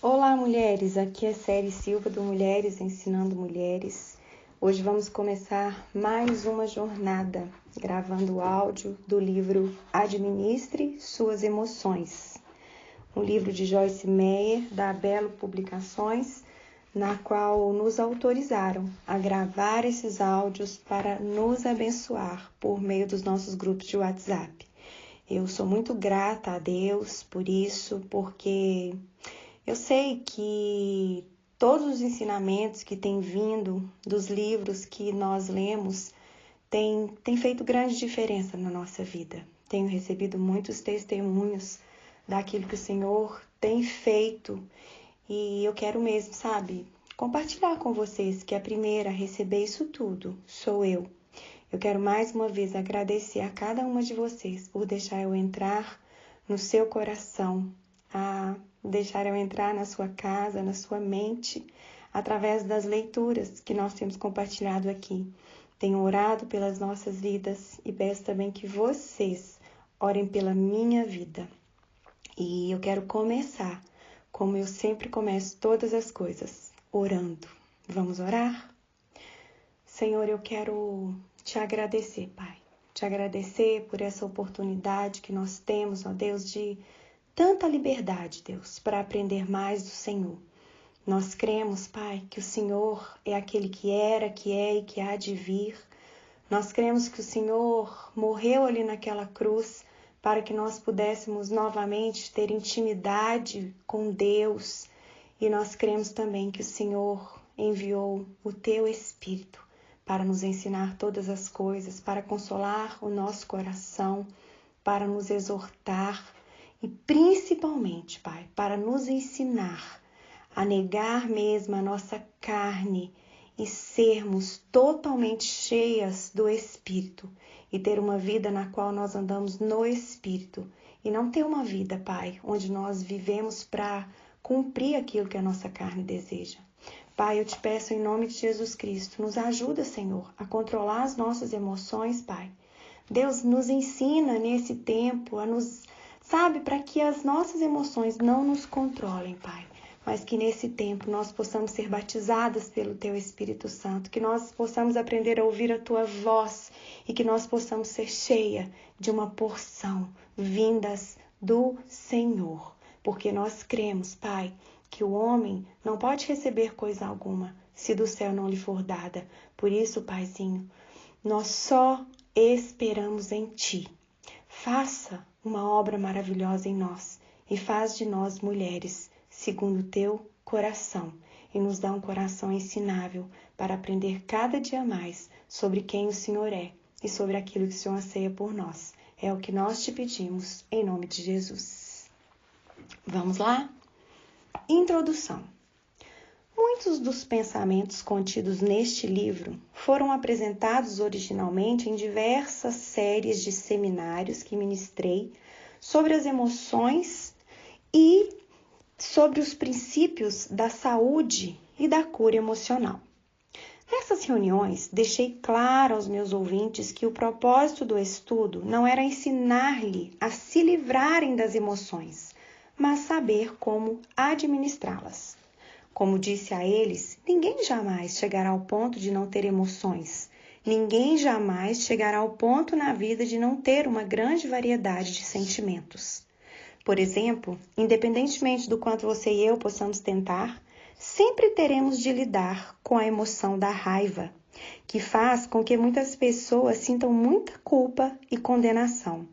Olá, mulheres! Aqui é Célia Silva do Mulheres Ensinando Mulheres. Hoje vamos começar mais uma jornada, gravando o áudio do livro Administre Suas Emoções, um livro de Joyce Meyer, da Belo Publicações, na qual nos autorizaram a gravar esses áudios para nos abençoar por meio dos nossos grupos de WhatsApp. Eu sou muito grata a Deus por isso, porque eu sei que todos os ensinamentos que têm vindo dos livros que nós lemos têm feito grande diferença na nossa vida. Tenho recebido muitos testemunhos daquilo que o Senhor tem feito e eu quero mesmo, compartilhar com vocês que a primeira a receber isso tudo sou eu. Eu quero mais uma vez agradecer a cada uma de vocês por deixar eu entrar no seu coração, a deixar eu entrar na sua casa, na sua mente, através das leituras que nós temos compartilhado aqui. Tenho orado pelas nossas vidas e peço também que vocês orem pela minha vida. E eu quero começar, como eu sempre começo todas as coisas, orando. Vamos orar? Senhor, eu quero te agradecer, Pai. Te agradecer por essa oportunidade que nós temos, ó Deus, de tanta liberdade, Deus, para aprender mais do Senhor. Nós cremos, Pai, que o Senhor é aquele que era, que é e que há de vir. Nós cremos que o Senhor morreu ali naquela cruz para que nós pudéssemos novamente ter intimidade com Deus. E nós cremos também que o Senhor enviou o Teu Espírito para nos ensinar todas as coisas, para consolar o nosso coração, para nos exortar e principalmente, Pai, para nos ensinar a negar mesmo a nossa carne e sermos totalmente cheias do Espírito e ter uma vida na qual nós andamos no Espírito e não ter uma vida, Pai, onde nós vivemos para cumprir aquilo que a nossa carne deseja. Pai, eu te peço em nome de Jesus Cristo, nos ajuda, Senhor, a controlar as nossas emoções, Pai. Deus nos ensina nesse tempo a nos, para que as nossas emoções não nos controlem, Pai. Mas que nesse tempo nós possamos ser batizadas pelo Teu Espírito Santo, que nós possamos aprender a ouvir a Tua voz e que nós possamos ser cheia de uma porção vindas do Senhor. Porque nós cremos, Pai, que o homem não pode receber coisa alguma se do céu não lhe for dada. Por isso, Paizinho, nós só esperamos em Ti. Faça uma obra maravilhosa em nós e faz de nós mulheres segundo o Teu coração e nos dá um coração ensinável para aprender cada dia mais sobre quem o Senhor é e sobre aquilo que o Senhor anseia por nós. É o que nós te pedimos em nome de Jesus. Vamos lá? Introdução. Muitos dos pensamentos contidos neste livro foram apresentados originalmente em diversas séries de seminários que ministrei sobre as emoções e sobre os princípios da saúde e da cura emocional. Nessas reuniões, deixei claro aos meus ouvintes que o propósito do estudo não era ensinar-lhe a se livrarem das emoções, mas saber como administrá-las. Como disse a eles, ninguém jamais chegará ao ponto de não ter emoções. Ninguém jamais chegará ao ponto na vida de não ter uma grande variedade de sentimentos. Por exemplo, independentemente do quanto você e eu possamos tentar, sempre teremos de lidar com a emoção da raiva, que faz com que muitas pessoas sintam muita culpa e condenação.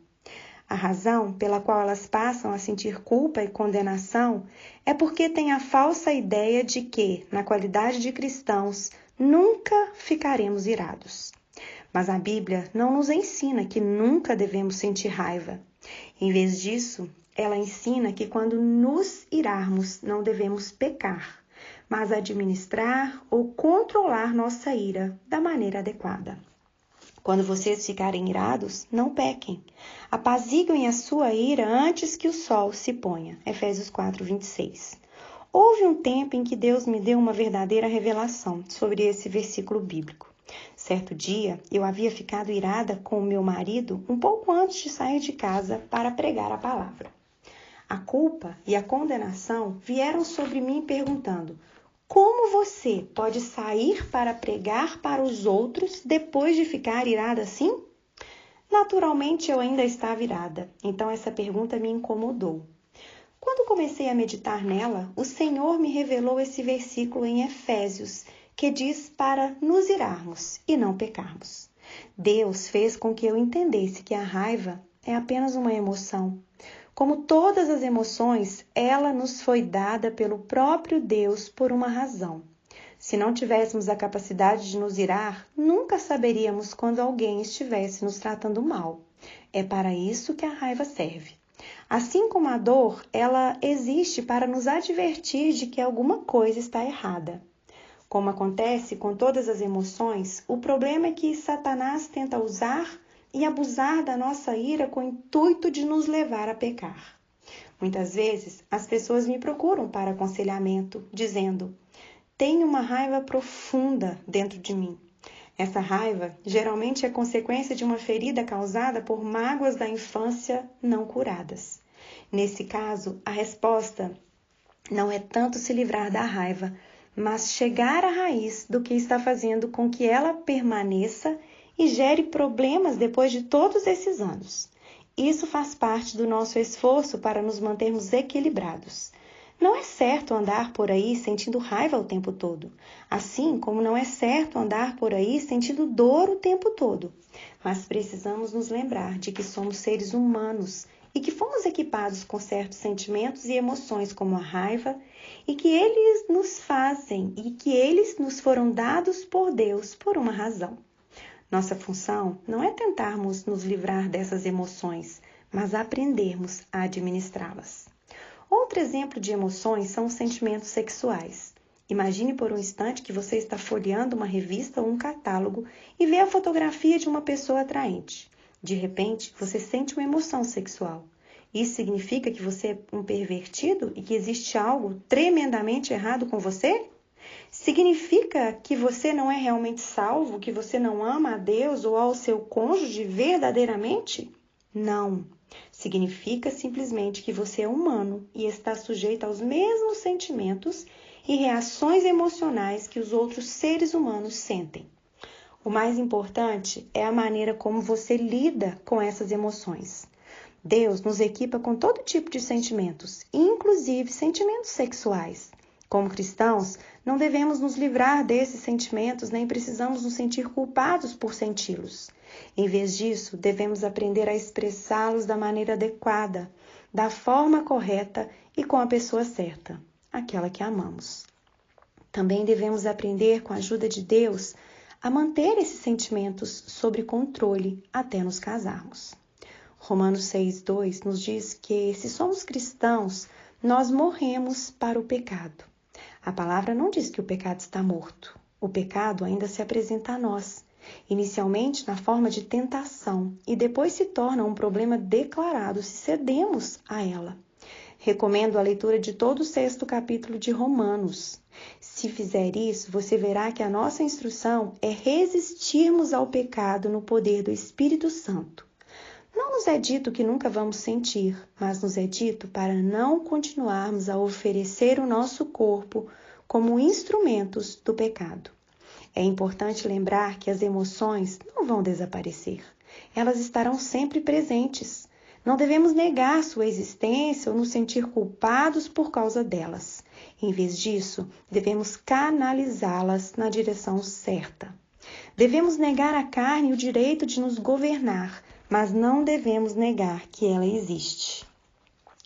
A razão pela qual elas passam a sentir culpa e condenação é porque têm a falsa ideia de que, na qualidade de cristãos, nunca ficaremos irados. Mas a Bíblia não nos ensina que nunca devemos sentir raiva. Em vez disso, ela ensina que quando nos irarmos, não devemos pecar, mas administrar ou controlar nossa ira da maneira adequada. Quando vocês ficarem irados, não pequem. Apaziguem a sua ira antes que o sol se ponha. Efésios 4:26. Houve um tempo em que Deus me deu uma verdadeira revelação sobre esse versículo bíblico. Certo dia, eu havia ficado irada com o meu marido um pouco antes de sair de casa para pregar a palavra. A culpa e a condenação vieram sobre mim perguntando: como você pode sair para pregar para os outros depois de ficar irada assim? Naturalmente, eu ainda estava irada, então essa pergunta me incomodou. Quando comecei a meditar nela, o Senhor me revelou esse versículo em Efésios, que diz para nos irarmos e não pecarmos. Deus fez com que eu entendesse que a raiva é apenas uma emoção. Como todas as emoções, ela nos foi dada pelo próprio Deus por uma razão. Se não tivéssemos a capacidade de nos irar, nunca saberíamos quando alguém estivesse nos tratando mal. É para isso que a raiva serve. Assim como a dor, ela existe para nos advertir de que alguma coisa está errada. Como acontece com todas as emoções, o problema é que Satanás tenta usar e abusar da nossa ira com o intuito de nos levar a pecar. Muitas vezes, as pessoas me procuram para aconselhamento, dizendo: tenho uma raiva profunda dentro de mim. Essa raiva geralmente é consequência de uma ferida causada por mágoas da infância não curadas. Nesse caso, a resposta não é tanto se livrar da raiva, mas chegar à raiz do que está fazendo com que ela permaneça e gere problemas depois de todos esses anos. Isso faz parte do nosso esforço para nos mantermos equilibrados. Não é certo andar por aí sentindo raiva o tempo todo, assim como não é certo andar por aí sentindo dor o tempo todo. Mas precisamos nos lembrar de que somos seres humanos e que fomos equipados com certos sentimentos e emoções como a raiva e que eles nos fazem e que eles nos foram dados por Deus por uma razão. Nossa função não é tentarmos nos livrar dessas emoções, mas aprendermos a administrá-las. Outro exemplo de emoções são os sentimentos sexuais. Imagine por um instante que você está folheando uma revista ou um catálogo e vê a fotografia de uma pessoa atraente. De repente, você sente uma emoção sexual. Isso significa que você é um pervertido e que existe algo tremendamente errado com você? Significa que você não é realmente salvo, que você não ama a Deus ou ao seu cônjuge verdadeiramente? Não. Significa simplesmente que você é humano e está sujeito aos mesmos sentimentos e reações emocionais que os outros seres humanos sentem. O mais importante é a maneira como você lida com essas emoções. Deus nos equipa com todo tipo de sentimentos, inclusive sentimentos sexuais. Como cristãos, não devemos nos livrar desses sentimentos nem precisamos nos sentir culpados por senti-los. Em vez disso, devemos aprender a expressá-los da maneira adequada, da forma correta e com a pessoa certa, aquela que amamos. Também devemos aprender, com a ajuda de Deus, a manter esses sentimentos sob controle até nos casarmos. Romanos 6,2 nos diz que, se somos cristãos, nós morremos para o pecado. A palavra não diz que o pecado está morto. O pecado ainda se apresenta a nós, inicialmente na forma de tentação, e depois se torna um problema declarado se cedemos a ela. Recomendo a leitura de todo o 6º capítulo de Romanos. Se fizer isso, você verá que a nossa instrução é resistirmos ao pecado no poder do Espírito Santo. Não nos é dito que nunca vamos sentir, mas nos é dito para não continuarmos a oferecer o nosso corpo como instrumentos do pecado. É importante lembrar que as emoções não vão desaparecer. Elas estarão sempre presentes. Não devemos negar sua existência ou nos sentir culpados por causa delas. Em vez disso, devemos canalizá-las na direção certa. Devemos negar à carne o direito de nos governar, mas não devemos negar que ela existe.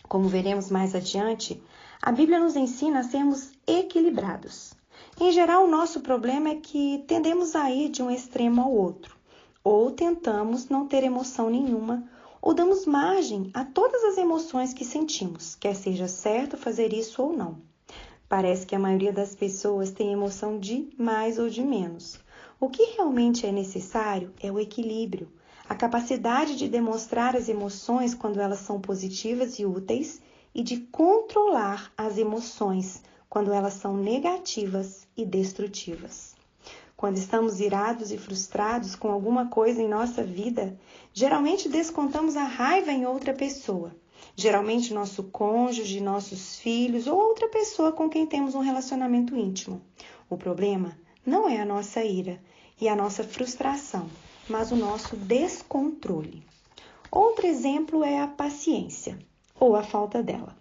Como veremos mais adiante, a Bíblia nos ensina a sermos equilibrados. Em geral, o nosso problema é que tendemos a ir de um extremo ao outro. Ou tentamos não ter emoção nenhuma, ou damos margem a todas as emoções que sentimos, quer seja certo fazer isso ou não. Parece que a maioria das pessoas tem emoção de mais ou de menos. O que realmente é necessário é o equilíbrio, a capacidade de demonstrar as emoções quando elas são positivas e úteis e de controlar as emoções quando elas são negativas e destrutivas. Quando estamos irados e frustrados com alguma coisa em nossa vida, geralmente descontamos a raiva em outra pessoa. Geralmente nosso cônjuge, nossos filhos ou outra pessoa com quem temos um relacionamento íntimo. O problema não é a nossa ira e a nossa frustração, mas o nosso descontrole. Outro exemplo é a paciência, ou a falta dela.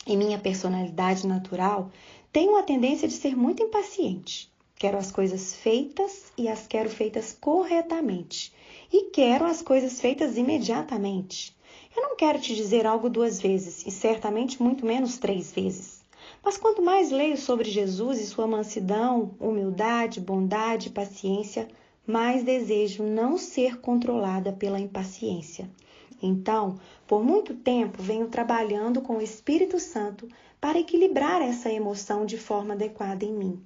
Em minha personalidade natural, tenho a tendência de ser muito impaciente. Quero as coisas feitas e as quero feitas corretamente. E quero as coisas feitas imediatamente. Eu não quero te dizer algo 2 vezes, e certamente muito menos 3 vezes. Mas quanto mais leio sobre Jesus e sua mansidão, humildade, bondade e paciência, mais desejo não ser controlada pela impaciência. Então, por muito tempo, venho trabalhando com o Espírito Santo para equilibrar essa emoção de forma adequada em mim.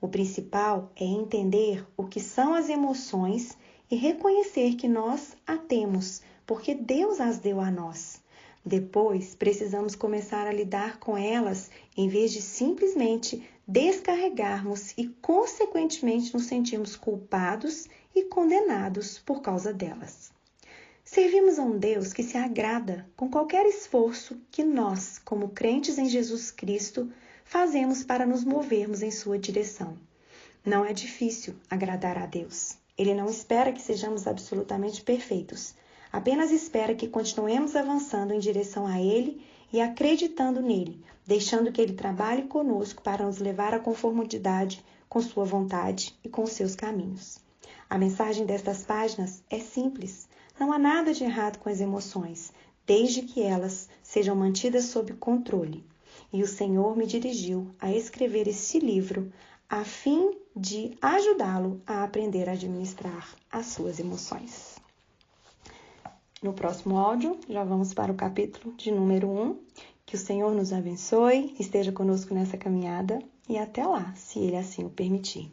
O principal é entender o que são as emoções e reconhecer que nós a temos, porque Deus as deu a nós. Depois, precisamos começar a lidar com elas em vez de simplesmente descarregarmos e, consequentemente, nos sentirmos culpados e condenados por causa delas. Servimos a um Deus que se agrada com qualquer esforço que nós, como crentes em Jesus Cristo, fazemos para nos movermos em sua direção. Não é difícil agradar a Deus. Ele não espera que sejamos absolutamente perfeitos. Apenas espera que continuemos avançando em direção a Ele e acreditando nele, deixando que Ele trabalhe conosco para nos levar à conformidade com sua vontade e com seus caminhos. A mensagem destas páginas é simples. Não há nada de errado com as emoções, desde que elas sejam mantidas sob controle. E o Senhor me dirigiu a escrever este livro a fim de ajudá-lo a aprender a administrar as suas emoções. No próximo áudio, já vamos para o capítulo de número 1. Que o Senhor nos abençoe, esteja conosco nessa caminhada e até lá, se Ele assim o permitir.